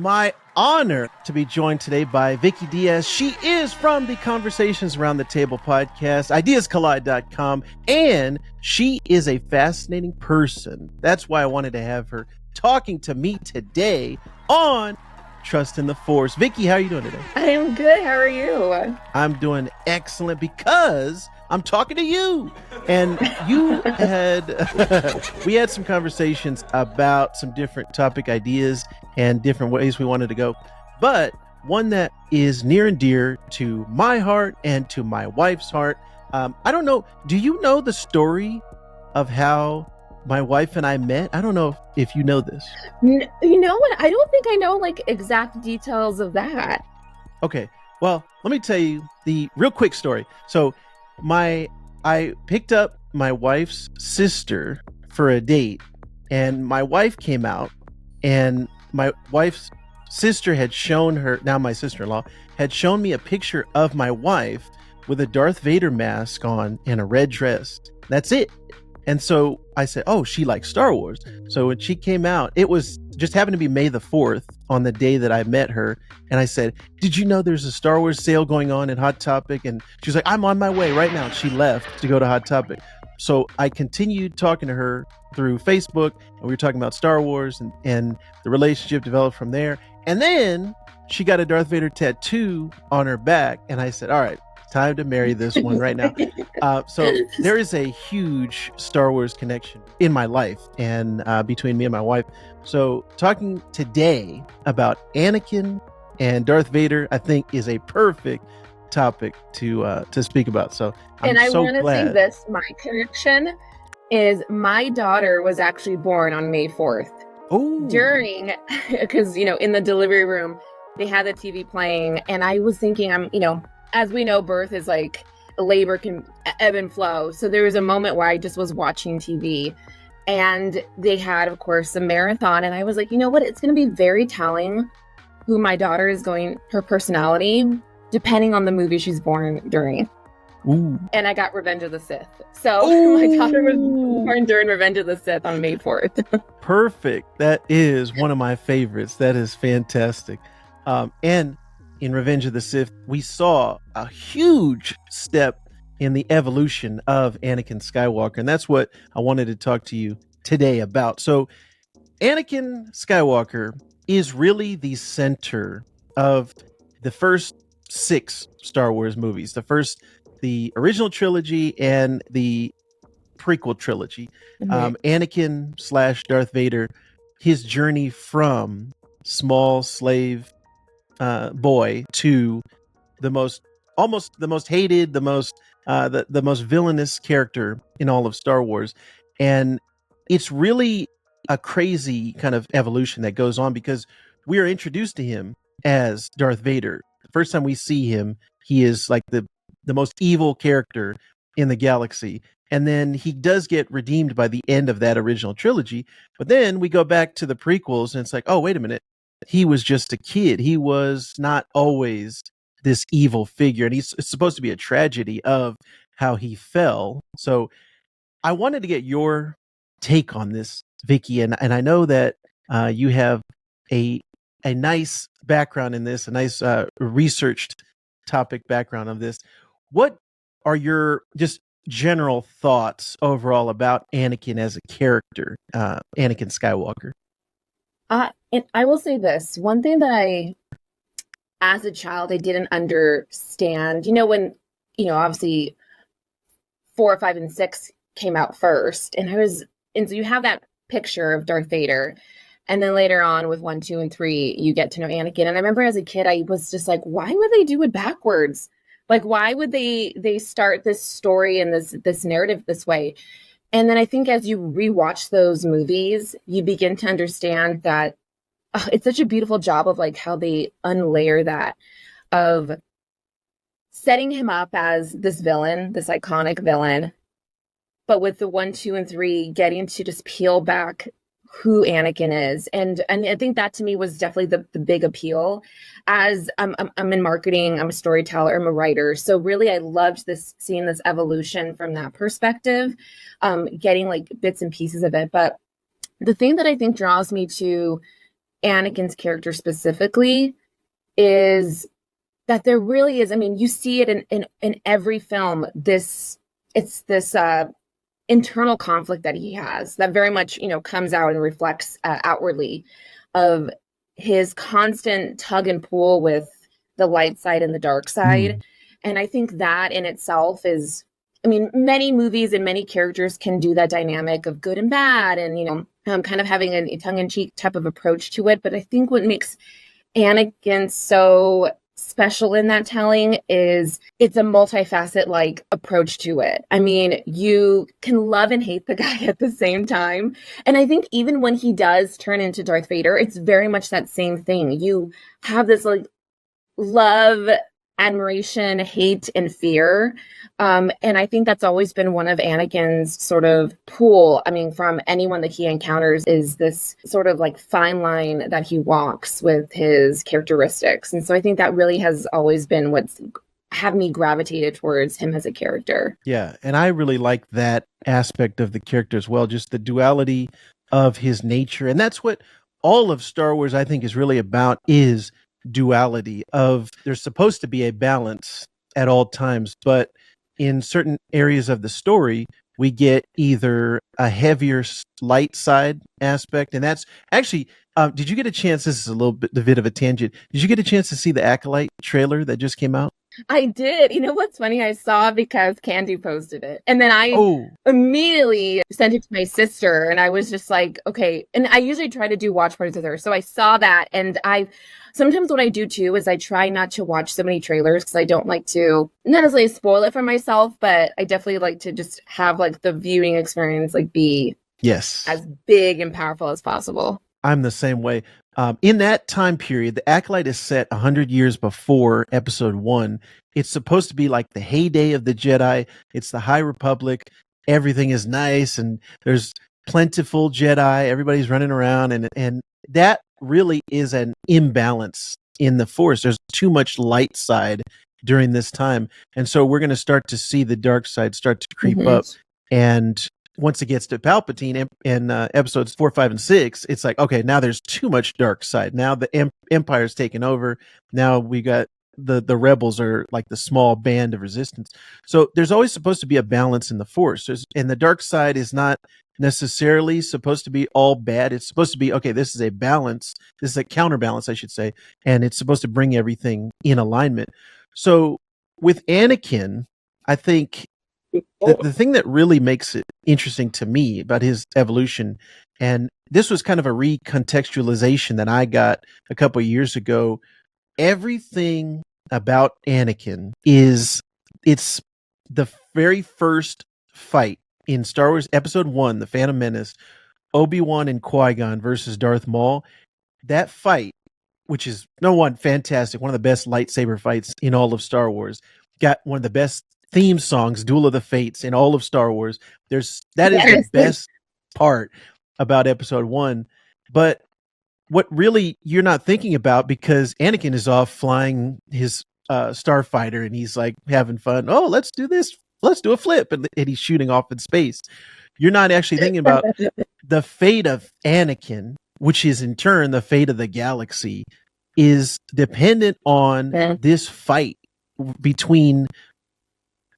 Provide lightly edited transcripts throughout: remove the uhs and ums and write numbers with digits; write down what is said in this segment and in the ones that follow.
My honor to be joined today by Vicki Diaz. She is from the Conversations Around the Table podcast, ideascollide.com, and she is a fascinating person. That's why I wanted to have her talking to me today on Trust in the Force. Vicki, how are you doing today? I am good. How are you? I'm doing excellent because I'm talking to you. And you had, we had some conversations about some different topic ideas and different ways we wanted to go. But one that is near and dear to my heart and to my wife's heart. I don't know. Do you know the story of how my wife and I met? I don't know if you know this. You know what? I don't think I know like exact details of that. Okay. Well, let me tell you the real quick story. So I picked up my wife's sister for a date, and my wife came out, and my wife's sister had shown her, now my sister-in-law, had shown me a picture of my wife with a Darth Vader mask on and a red dress. That's it. And so I said, oh, she likes Star Wars. So when she came out, it was just happened to be May the 4th on the day that I met her. And I said, did you know there's a Star Wars sale going on in Hot Topic? And she was like, I'm on my way right now. She left to go to Hot Topic. So I continued talking to her through Facebook, and we were talking about Star Wars, and the relationship developed from there. And then she got a Darth Vader tattoo on her back. And I said, all right, time to marry this one right now. So there is a huge Star Wars connection in my life and between me and my wife. So talking today about Anakin and Darth Vader, I think, is a perfect topic to speak about. So I'm I so want to say this, my connection is my daughter was actually born on May 4th. Oh. Because, in the delivery room, they had the TV playing, and I was thinking, as we know, birth is like labor can ebb and flow. So there was a moment where I just was watching TV, and they had, of course, a marathon. And I was like, you know what? It's going to be very telling who my daughter is her personality, depending on the movie she's born during. Ooh. And I got Revenge of the Sith. So my daughter was born during Revenge of the Sith on May 4th. Perfect. That is one of my favorites. That is fantastic. And in Revenge of the Sith, we saw a huge step in the evolution of Anakin Skywalker. And that's what I wanted to talk to you today about. So Anakin Skywalker is really the center of the first 6 Star Wars movies. The original trilogy and the prequel trilogy. Mm-hmm. Anakin / Darth Vader, his journey from small slave boy to almost the most hated, the most villainous character in all of Star Wars. And it's really a crazy kind of evolution that goes on because we are introduced to him as Darth Vader. The first time we see him, he is like the most evil character in the galaxy. And then he does get redeemed by the end of that original trilogy. But then we go back to the prequels, and it's like, oh, wait a minute. He was just a kid. He was not always this evil figure. And it's supposed to be a tragedy of how he fell. So I wanted to get your take on this, Vicki. And I know that you have a nice background in this, a nice researched topic background of this. What are your just general thoughts overall about Anakin as a character, Anakin Skywalker? And I will say this, one thing that as a child, I didn't understand, when, obviously 4, 5, and 6 came out first, and so you have that picture of Darth Vader, and then later on with 1, 2, and 3, you get to know Anakin. And I remember as a kid, I was just like, why would they do it backwards? Like, why would they start this story and this narrative this way? And then I think as you rewatch those movies, you begin to understand that it's such a beautiful job of like how they unlayer that, of setting him up as this villain, this iconic villain, but with the 1, 2, and 3 getting to just peel back who Anakin is. And I think that to me was definitely the big appeal. As I'm in marketing, I'm a storyteller, I'm a writer. So really I loved seeing this evolution from that perspective, getting like bits and pieces of it. But the thing that I think draws me to Anakin's character specifically is that there really is. I mean, you see it in every film. It's this internal conflict that he has that very much comes out and reflects outwardly of his constant tug and pull with the light side and the dark side. And I think that in itself is, I mean, many movies and many characters can do that dynamic of good and bad, and kind of having a tongue-in-cheek type of approach to it. But I think what makes Anakin so special in that telling is it's a multifaceted like approach to it. I mean, you can love and hate the guy at the same time. And I think even when he does turn into Darth Vader, it's very much that same thing. You have this like love, admiration, hate, and fear. And I think that's always been one of Anakin's sort of pull. I mean, from anyone that he encounters is this sort of like fine line that he walks with his characteristics. And so I think that really has always been what's have me gravitated towards him as a character. Yeah. And I really like that aspect of the character as well, just the duality of his nature. And that's what all of Star Wars, I think, is really about, is duality of there's supposed to be a balance at all times, but in certain areas of the story we get either a heavier light side aspect, and that's actually did you get a chance, this is a little bit of a tangent, did you get a chance to see the Acolyte trailer that just came out? I did. You know what's funny? I saw because Candy posted it. And then I immediately sent it to my sister, and I was just like, okay. And I usually try to do watch parties with her. So I saw that, and sometimes what I do too is I try not to watch so many trailers because I don't like to not necessarily spoil it for myself, but I definitely like to just have like the viewing experience like be as big and powerful as possible. I'm the same way. In that time period, the Acolyte is set 100 years before Episode 1. It's supposed to be like the heyday of the Jedi. It's the High Republic. Everything is nice, and there's plentiful Jedi. Everybody's running around, and that really is an imbalance in the Force. There's too much light side during this time, and so we're going to start to see the dark side start to creep up. And once it gets to Palpatine in episodes 4, 5, and 6, it's like, okay, now there's too much dark side. Now the Empire's taken over. Now we got the rebels are like the small band of resistance. So there's always supposed to be a balance in the Force. And the dark side is not necessarily supposed to be all bad. It's supposed to be, okay, this is a balance. This is a counterbalance, I should say. And it's supposed to bring everything in alignment. So with Anakin, I think the thing that really makes it interesting to me about his evolution, and this was kind of a recontextualization that I got a couple of years ago, everything about Anakin it's the very first fight in Star Wars Episode 1, The Phantom Menace, Obiwan and Qui-Gon versus Darth Maul. That fight, which is fantastic, one of the best lightsaber fights in all of Star Wars, got one of the best theme songs, Duel of the Fates, in all of Star Wars. That is the best part about Episode 1. But what really you're not thinking about, because Anakin is off flying his starfighter and he's like having fun. Oh, let's do this. Let's do a flip. And he's shooting off in space. You're not actually thinking about the fate of Anakin, which is in turn the fate of the galaxy, is dependent on this fight between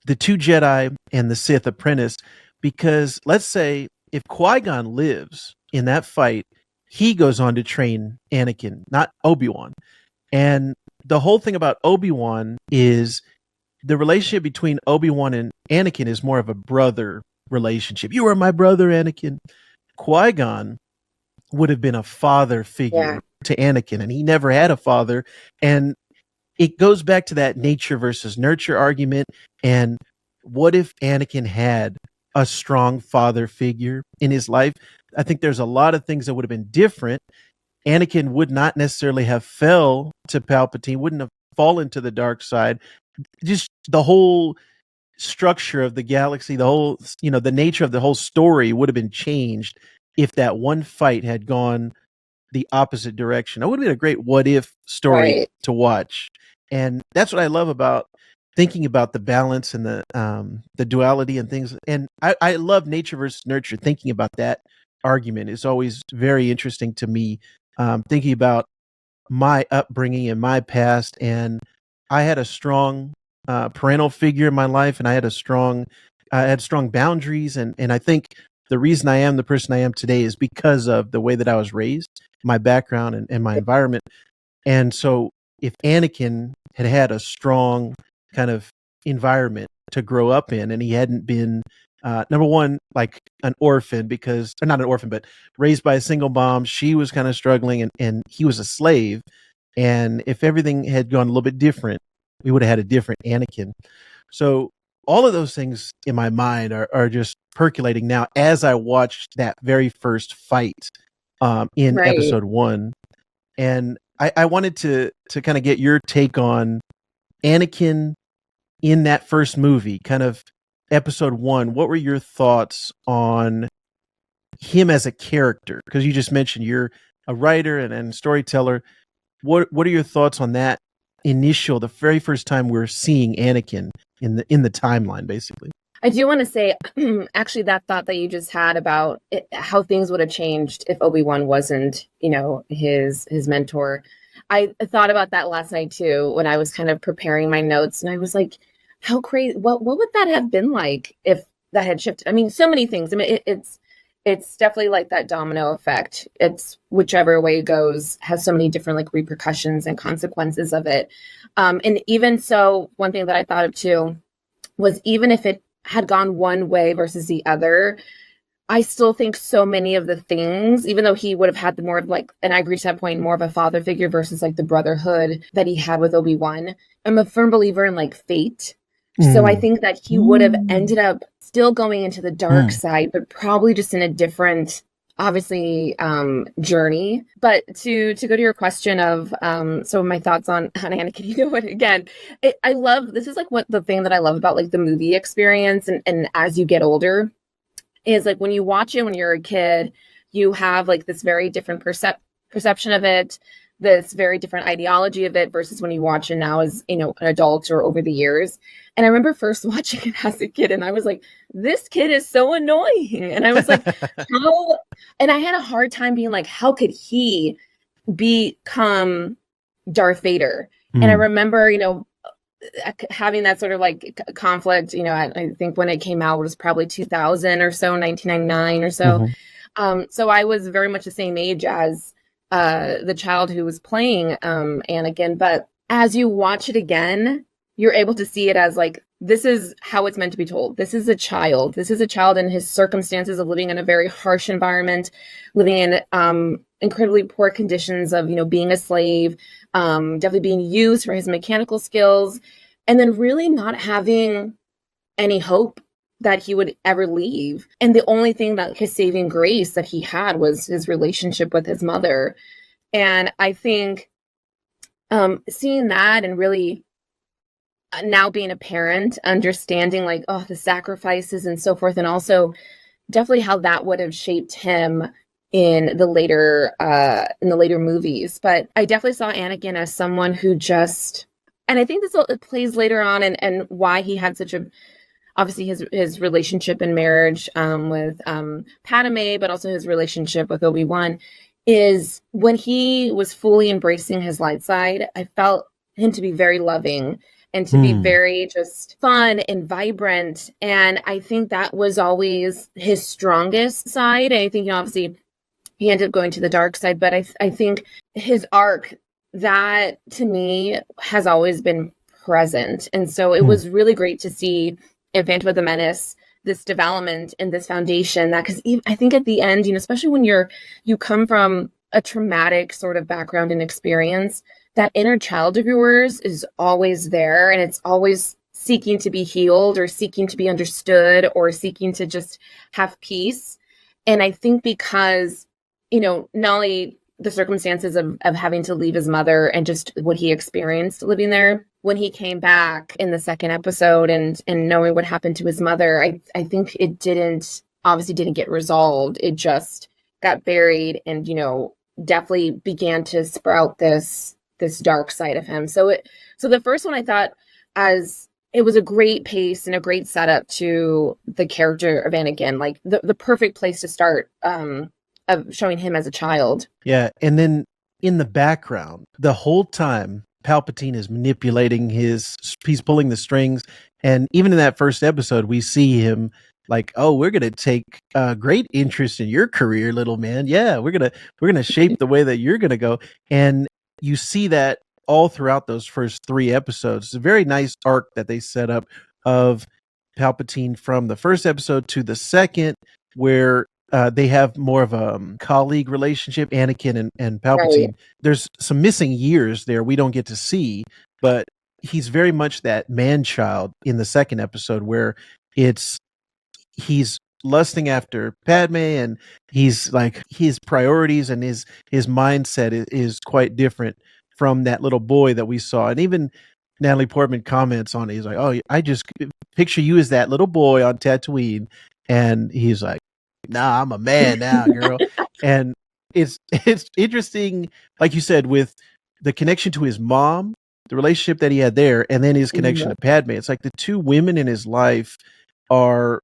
the two Jedi and the Sith apprentice. Because let's say if Qui-Gon lives in that fight, he goes on to train Anakin, not Obi-Wan. And the whole thing about Obi-Wan is the relationship between Obi-Wan and Anakin is more of a brother relationship. You are my brother, Anakin. Qui-Gon would have been a father figure to Anakin, and he never had a father. And it goes back to that nature versus nurture argument. And what if Anakin had a strong father figure in his life? I think there's a lot of things that would have been different. Anakin would not necessarily have fell to Palpatine, wouldn't have fallen to the dark side. Just the whole structure of the galaxy, the whole, the nature of the whole story would have been changed if that one fight had gone the opposite direction. It would have been a great what if story to watch. And that's what I love about thinking about the balance and the duality and things. And I love nature versus nurture. Thinking about that argument is always very interesting to me thinking about my upbringing and my past, and I had a strong parental figure in my life, and I had strong boundaries, and I think the reason I am the person I am today is because of the way that I was raised, my background, and my environment. And so, if Anakin had had a strong kind of environment to grow up in, and he hadn't been number one, like an orphan, because or not an orphan, but raised by a single mom, she was kind of struggling, and he was a slave. And if everything had gone a little bit different, we would have had a different Anakin. So all of those things in my mind are just percolating now as I watched that very first fight in Right. episode one. And I wanted to kind of get your take on Anakin in that first movie, kind of episode one. What were your thoughts on him as a character? Because you just mentioned you're a writer and storyteller. What are your thoughts on that the very first time we're seeing Anakin in the timeline, basically? I do want to say, actually, that thought that you just had about how things would have changed if Obi-Wan wasn't, his mentor. I thought about that last night too, when I was kind of preparing my notes, and I was like, how crazy, what would that have been like if that had shifted? I mean, so many things. I mean, it's definitely like that domino effect. It's whichever way it goes has so many different like repercussions and consequences of it. And even so, one thing that I thought of too was even if it had gone one way versus the other, I still think so many of the things, even though he would have had the more of like, and I agree to that point, more of a father figure versus like the brotherhood that he had with Obi-Wan. I'm a firm believer in like fate. So I think that he would have ended up still going into the dark side, but probably just in a different, obviously, journey. But to go to your question of so my thoughts on Anakin, what again? I love this is like what the thing that I love about like the movie experience, and as you get older, is like when you watch it when you're a kid, you have like this very different perception of it, this very different ideology of it versus when you watch it now as an adult or over the years. And I remember first watching it as a kid, and I was like, this kid is so annoying. And I was like, how? And I had a hard time being like, how could he become Darth Vader? And I remember, having that sort of like conflict, I think when it came out it was probably 2000 or so, 1999 or so. So I was very much the same age as the child who was playing Anakin. But as you watch it again, you're able to see it as like, this is how it's meant to be told. This is a child. This is a child in his circumstances of living in a very harsh environment, living in incredibly poor conditions of, being a slave, definitely being used for his mechanical skills, and then really not having any hope that he would ever leave. And the only thing that his saving grace that he had was his relationship with his mother. And I think seeing that and really now being a parent, understanding like, the sacrifices and so forth, and also definitely how that would have shaped him in the later movies. But I definitely saw Anakin as someone who just, and I think it plays later on, and why he had such a, obviously his relationship and marriage with Padme, but also his relationship with Obi-Wan, is when he was fully embracing his light side, I felt him to be very loving and to be very just fun and vibrant. And I think that was always his strongest side. And I think, obviously he ended up going to the dark side, but I think his arc, that to me has always been present. And so it was really great to see in Phantom of the Menace this development and this foundation, that because I think at the end, especially when you come from a traumatic sort of background and experience, that inner child of yours is always there, and it's always seeking to be healed or seeking to be understood or seeking to just have peace. And I think because, not only the circumstances of having to leave his mother and just what he experienced living there, when he came back in the second episode and knowing what happened to his mother, I think it obviously didn't get resolved. It just got buried and, definitely began to sprout this dark side of him. So the first one I thought as it was a great pace and a great setup to the character of Anakin, like the perfect place to start of showing him as a child. Yeah, and then in the background, the whole time, Palpatine is manipulating he's pulling the strings, and even in that first episode, we see him like, "Oh, we're gonna take great interest in your career, little man. Yeah, we're gonna shape the way that you're gonna go." And you see that all throughout those first 3 episodes. It's a very nice arc that they set up of Palpatine from the first episode to the second, where they have more of a colleague relationship, Anakin and Palpatine. Right. There's some missing years there we don't get to see, but he's very much that man child in the second episode where it's he's lusting after Padme, and he's like his priorities and his mindset is quite different from that little boy that we saw. And even Natalie Portman comments on it. He's like, "Oh, I just picture you as that little boy on Tatooine," and he's like, "Nah, I'm a man now, girl." And it's interesting, like you said, with the connection to his mom, the relationship that he had there, and then his connection to Padme. It's like the two women in his life are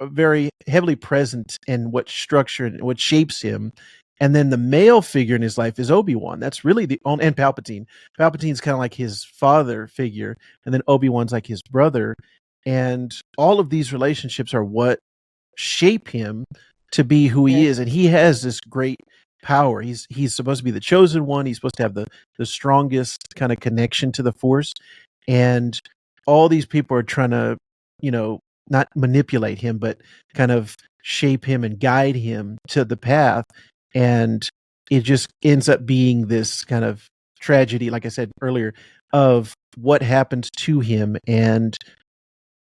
very heavily present in what structure and what shapes him. And then the male figure in his life is Obi-Wan. That's really the only, and Palpatine. Palpatine's kind of like his father figure, and then Obi-Wan's like his brother. And all of these relationships are what shape him to be who he is. And he has this great power. He's supposed to be the chosen one. He's supposed to have the strongest kind of connection to the Force. And all these people are trying to, not manipulate him, but kind of shape him and guide him to the path. And it just ends up being this kind of tragedy, like I said earlier, of what happens to him. And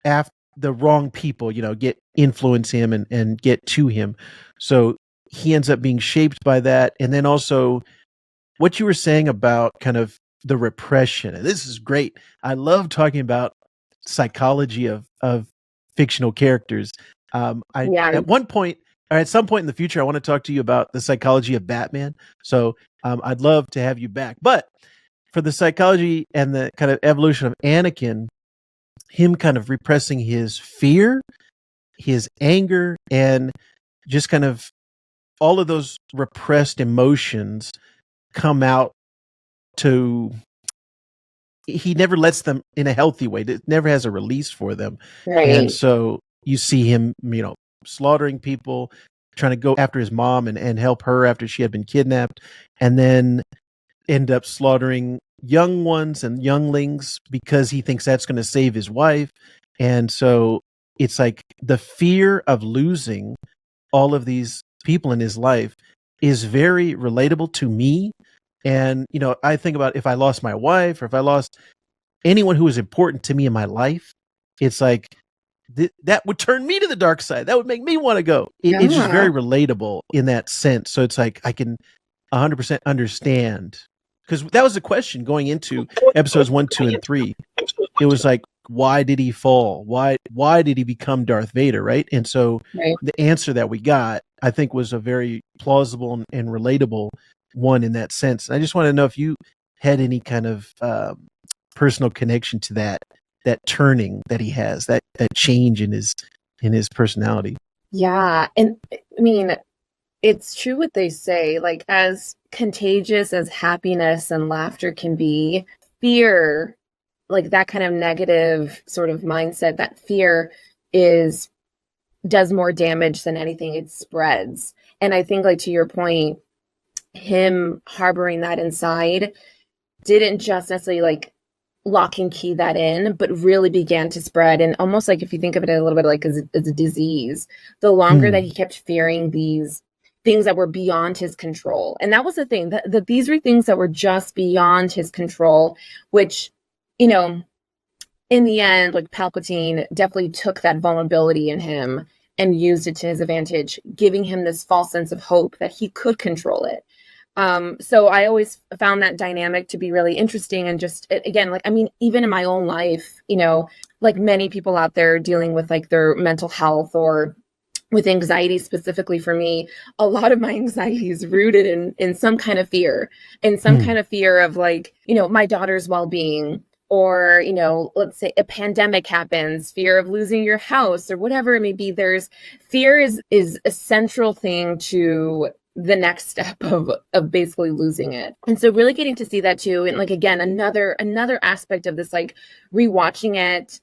after the wrong people, get influence him and get to him. So he ends up being shaped by that. And then also what you were saying about kind of the repression. And this is great. I love talking about psychology of fictional characters. At one point, or at some point in the future, I want to talk to you about the psychology of Batman. So I'd love to have you back. But for the psychology and the kind of evolution of Anakin, him kind of repressing his fear, his anger, and just kind of all of those repressed emotions come out to, he never lets them in a healthy way. It never has a release for them. Right. And so you see him, slaughtering people, trying to go after his mom and help her after she had been kidnapped, and then end up slaughtering young ones and younglings because he thinks that's going to save his wife. And so it's like the fear of losing all of these people in his life is very relatable to me. And, I think about if I lost my wife or if I lost anyone who was important to me in my life, it's like that would turn me to the dark side. That would make me want to go. It's just very relatable in that sense. So it's like I can 100% understand, because that was the question going into episodes 1, 2, and 3. It was like, why did he fall? Why did he become Darth Vader? Right. And so the answer that we got, I think, was a very plausible and relatable one in that sense. And I just want to know if you had any kind of personal connection to that turning that he has, that change in his personality. Yeah. And I mean, it's true what they say, like, as contagious as happiness and laughter can be, fear, like that kind of negative sort of mindset, that fear does more damage than anything. It spreads. And I think, like, to your point, him harboring that inside didn't just necessarily like lock and key that in, but really began to spread. And almost like, if you think of it a little bit like as a disease, the longer that he kept fearing these things that were beyond his control. And that was the thing, that these were things that were just beyond his control, which, in the end, like, Palpatine definitely took that vulnerability in him and used it to his advantage, giving him this false sense of hope that he could control it. So I always found that dynamic to be really interesting. And just, again, like, I mean, even in my own life, like many people out there dealing with like their mental health or with anxiety, specifically for me, a lot of my anxiety is rooted in some kind of fear, kind of fear of, like, my daughter's well-being, or, let's say a pandemic happens, fear of losing your house or whatever it may be. Fear is a central thing to the next step of basically losing it. And so really getting to see that too. And like, again, another aspect of this, like rewatching it,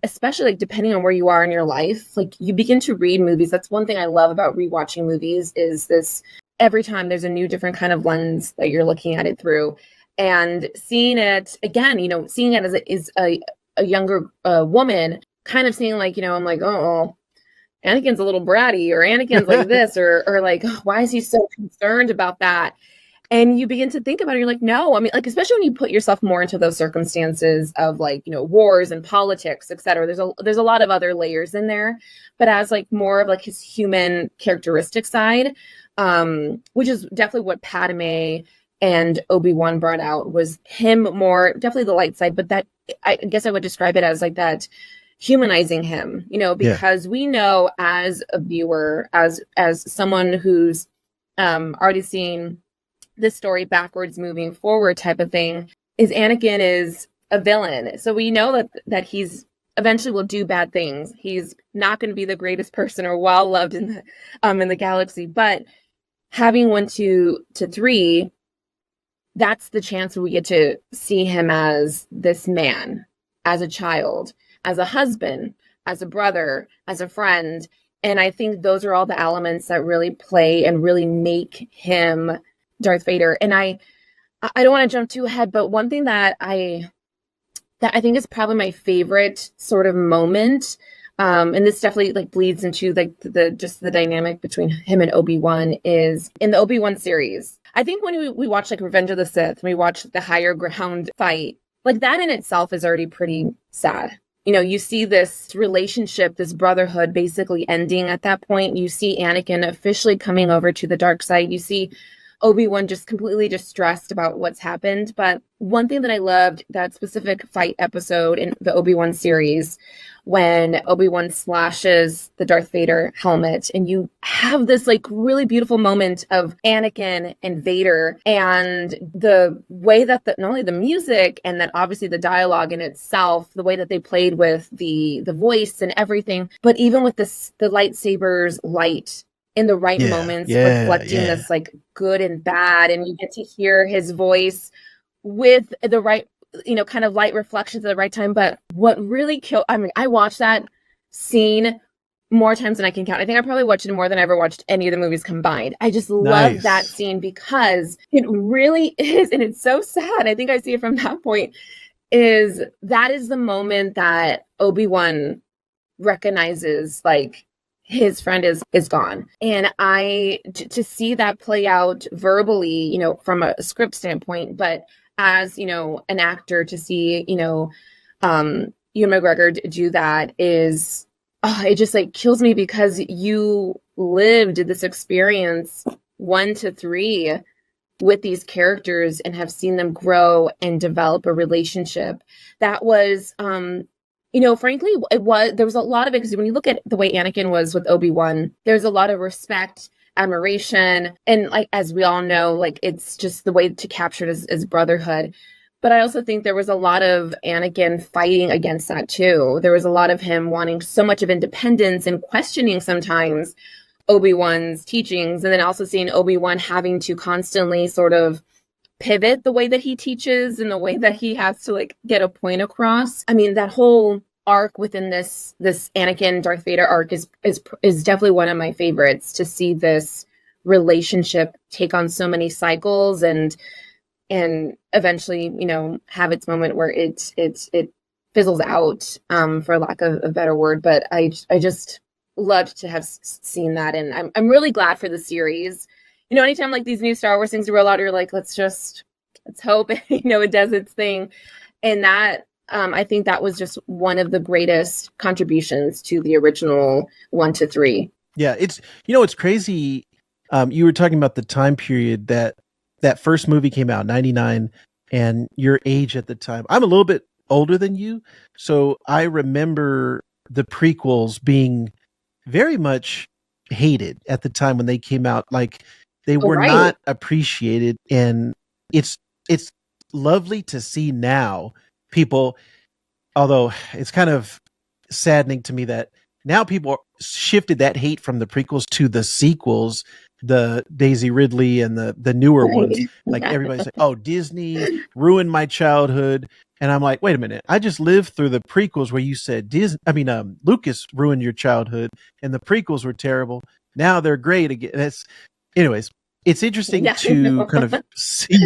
especially like depending on where you are in your life, like you begin to read movies. That's one thing I love about rewatching movies is this, every time there's a new different kind of lens that you're looking at it through, and seeing it again, seeing it as a younger woman, kind of seeing like, I'm like, oh, Anakin's a little bratty, or Anakin's like this, or like, oh, why is he so concerned about that? And you begin to think about it, you're like, no, I mean, like, especially when you put yourself more into those circumstances of like, wars and politics, et cetera. There's a lot of other layers in there, but as like more of like his human characteristic side, which is definitely what Padme and Obi-Wan brought out, was him more, definitely the light side, but that, I guess I would describe it as like that, humanizing him, because we know as a viewer, as someone who's already seen this story backwards moving forward type of thing, is Anakin is a villain. So we know that he's eventually will do bad things. He's not going to be the greatest person or well loved in the galaxy, but having 1, 2 to 3, that's the chance where we get to see him as this man, as a child, as a husband, as a brother, as a friend. And I think those are all the elements that really play and really make him Darth Vader. And I don't want to jump too ahead, but one thing that I think is probably my favorite sort of moment, and this definitely like bleeds into like the dynamic between him and Obi-Wan, is in the Obi-Wan series. I think when we watch like Revenge of the Sith, we watch the higher ground fight, like that in itself is already pretty sad. You see this relationship, this brotherhood basically ending at that point. You see Anakin officially coming over to the dark side. You see Obi-Wan just completely distressed about what's happened. But one thing that I loved, that specific fight episode in the Obi-Wan series, when Obi-Wan slashes the Darth Vader helmet, and you have this like really beautiful moment of Anakin and Vader, and the way that not only the music and then obviously the dialogue in itself, the way that they played with the voice and everything, but even with the lightsabers light in the right moments, reflecting this like good and bad, and you get to hear his voice with the right, kind of light reflections at the right time. But what really I watched that scene more times than I can count. I think I probably watched it more than I ever watched any of the movies combined. I just love that scene because it really is, and it's so sad. I think I see it from that point, is the moment that Obi-Wan recognizes like his friend is gone. And to see that play out verbally, from a script standpoint, but as, an actor, to see, Ewan McGregor do that is, it just like kills me, because you lived this experience 1 to 3 with these characters and have seen them grow and develop a relationship that was, frankly, there was a lot of it, because when you look at the way Anakin was with Obi-Wan, there's a lot of respect, admiration, and like, as we all know, like it's just the way to capture it as brotherhood. But I also think there was a lot of Anakin fighting against that too. There was a lot of him wanting so much of independence and questioning sometimes Obi-Wan's teachings, and then also seeing Obi-Wan having to constantly sort of pivot the way that he teaches and the way that he has to like get a point across. I mean, that whole arc within this Anakin Darth Vader arc is definitely one of my favorites, to see this relationship take on so many cycles and eventually, have its moment where it fizzles out, for lack of a better word. But I just loved to have seen that, and I'm really glad for the series. Anytime like these new Star Wars things roll out, you're like, let's hope, it does its thing. And that, I think that was just one of the greatest contributions to the original 1 to 3. Yeah. It's crazy. You were talking about the time period that first movie came out, 99, and your age at the time. I'm a little bit older than you. So I remember the prequels being very much hated at the time when they came out. Like, they were not appreciated, and it's lovely to see now people, although it's kind of saddening to me that now people shifted that hate from the prequels to the sequels, the Daisy Ridley and the newer ones. Right. Like Yeah. everybody's like, "Oh, Disney ruined my childhood," and I'm like, "Wait a minute! I just lived through the prequels where you said Disney. I mean, Lucas ruined your childhood, and the prequels were terrible. Now they're great again." That's, anyways. It's interesting Yeah, I to know. kind of see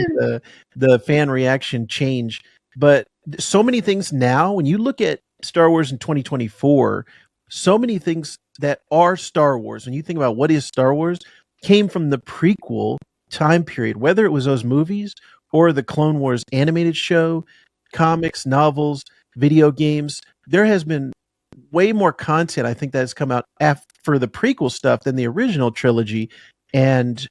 the fan reaction change, but so many things now. When you look at Star Wars in 2024, so many things that are Star Wars. When you think about what is Star Wars, came from the prequel time period, whether it was those movies or the Clone Wars animated show, comics, novels, video games. There has been way more content, I think, that has come out after the prequel stuff than the original trilogy. And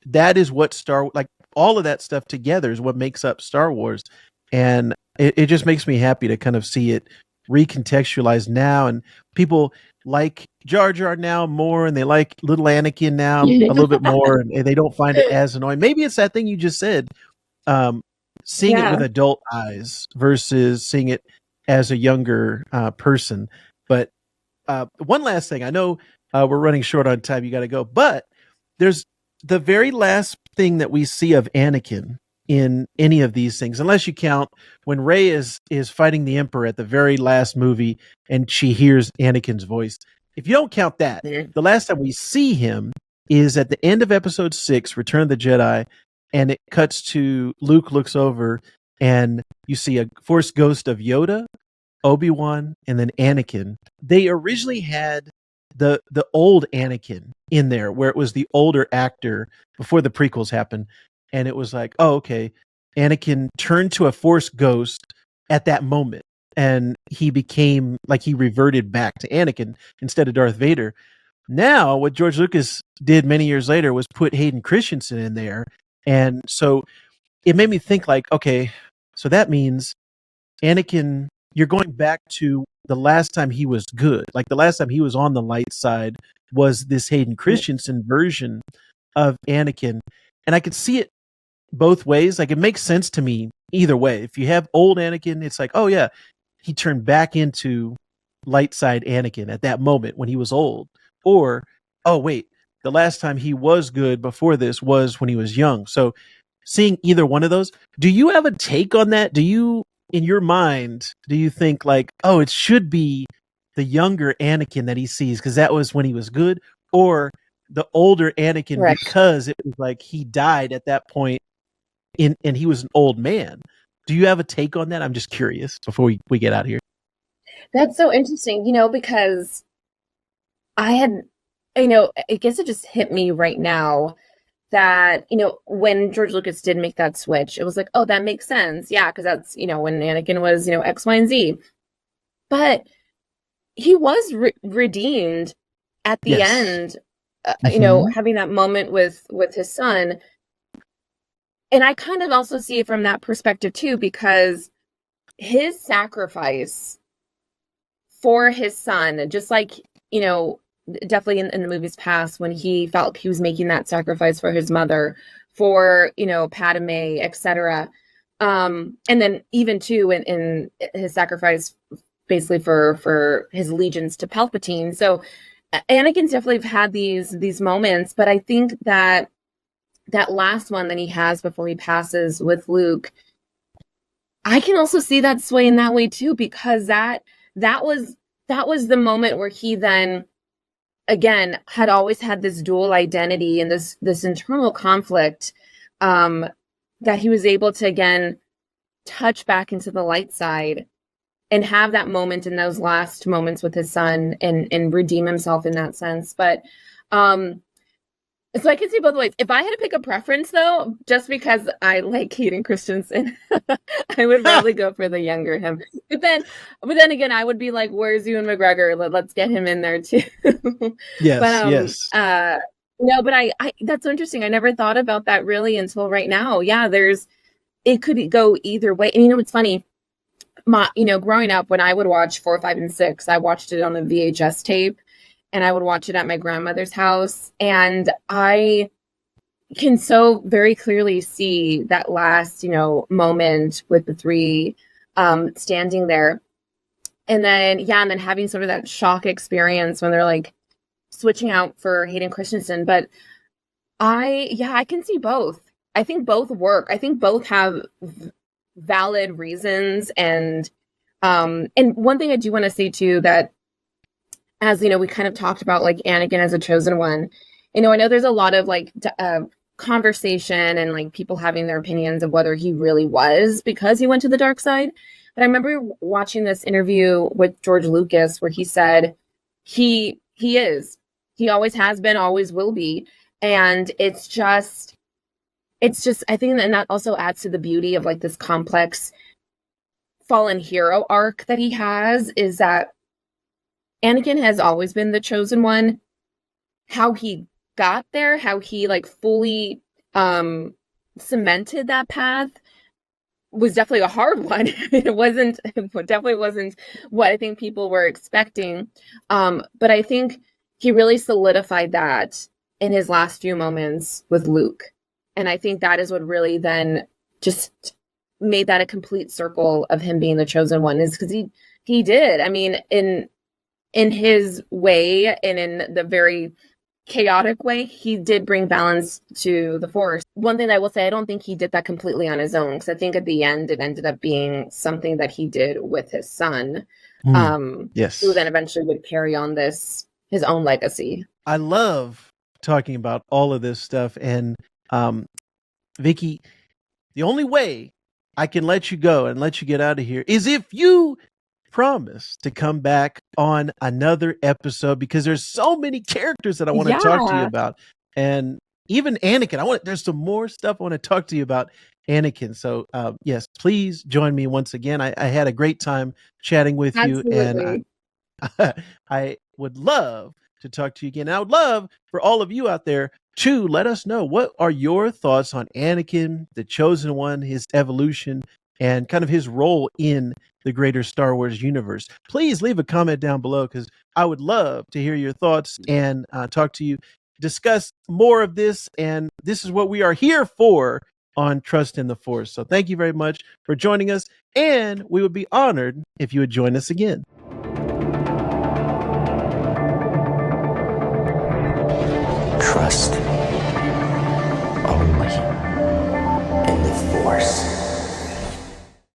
that is what like all of that stuff together is what makes up Star Wars. And it just makes me happy to kind of see it recontextualized now. And people like Jar Jar now more, and they like little Anakin now a little bit more, and they don't find it as annoying. Maybe it's that thing you just said, um, seeing it with Yeah. adult eyes versus seeing it as a younger person. But one last thing, I know we're running short on time. You got to go, but there's the very last thing that we see of Anakin in any of these things, unless you count when Rey is fighting the Emperor at the very last movie, and she hears Anakin's voice. If you don't count that, the last time we see him is at the end of Episode 6, Return of the Jedi, and it cuts to Luke looks over, and you see a Force ghost of Yoda, Obiwan, and then Anakin. They originally had the old Anakin in there, where it was the older actor before the prequels happened, and it was like, oh, okay, Anakin turned to a Force ghost at that moment, and he became like he reverted back to Anakin instead of Darth Vader. Now, what George Lucas did many years later was put Hayden Christensen in there, and so it made me think like, okay, so that means Anakin, you're going back to the last time he was good. Like the last time he was on the light side was this Hayden Christensen version of Anakin. And I could see it both ways. Like it makes sense to me either way. If you have old Anakin, it's like, oh yeah, he turned back into light side Anakin at that moment when he was old. Or, oh wait, the last time he was good before this was when he was young. So seeing either one of those, do you have a take on that? Do you, in your mind, do you think like, oh, it should be the younger Anakin that he sees because that was when he was good, or the older Anakin Right. because it was like he died at that point and he was an old man? Do you have a take on that? I'm just curious before we get out of here. That's so interesting, because I had, I guess it just hit me right now that, when George Lucas did make that switch, it was like, oh, that makes sense. Yeah, because that's, when Anakin was, X, Y, and Z. But he was redeemed at the Yes. end, Mhm. having that moment with his son. And I kind of also see it from that perspective too, because his sacrifice for his son, just like, definitely in the movie's past when he felt he was making that sacrifice for his mother, for, Padme, etc. And then even too in his sacrifice basically for his allegiance to Palpatine. So Anakin's definitely had these moments, but I think that last one that he has before he passes with Luke, I can also see that sway in that way too, because that was the moment where he then again had always had this dual identity and this internal conflict, that he was able to again touch back into the light side and have that moment in those last moments with his son and redeem himself in that sense. But so I can see both ways. If I had to pick a preference, though, just because I like Hayden Christensen, I would probably go for the younger him. But then again, I would be like, "Where's Ewan McGregor? Let's get him in there too." Yes, But yes. no, but I that's so interesting. I never thought about that really until right now. Yeah, it could go either way. And it's funny. Growing up, when I would watch 4, 5, and 6, I watched it on a VHS tape. And I would watch it at my grandmother's house. And I can so very clearly see that last, moment with the three standing there. And then, and then having sort of that shock experience when they're like switching out for Hayden Christensen. But I can see both. I think both work. I think both have valid reasons, and one thing I do want to say too, that as you know, we kind of talked about like Anakin as a chosen one. I know there's a lot of like conversation and like people having their opinions of whether he really was because he went to the dark side. But I remember watching this interview with George Lucas where he said he is. He always has been, always will be. And it's just I think that also adds to the beauty of like this complex fallen hero arc that he has, is that Anakin has always been the chosen one. How he got there, how he like fully cemented that path was definitely a hard one. It definitely wasn't what I think people were expecting. But I think he really solidified that in his last few moments with Luke. And I think that is what really then just made that a complete circle of him being the chosen one, is because he did. I mean, in his way and in the very chaotic way, he did bring balance to the force. One thing that I will say, I don't think he did that completely on his own, because I think at the end it ended up being something that he did with his son, Yes, who then eventually would carry on his own legacy. I love talking about all of this stuff. And Vicki, the only way I can let you go and let you get out of here is if you promise to come back on another episode, because there's so many characters that I want to talk to you about. And even Anakin, there's some more stuff I want to talk to you about Anakin. So yes, please join me once again. I had a great time chatting with you, and I would love to talk to you again. I would love for all of you out there to let us know, what are your thoughts on Anakin, the chosen one, his evolution, and kind of his role in the greater Star Wars universe. Please leave a comment down below, because I would love to hear your thoughts and talk to you, discuss more of this. And this is what we are here for on Trust in the Force. So thank you very much for joining us, and we would be honored if you would join us again. Trust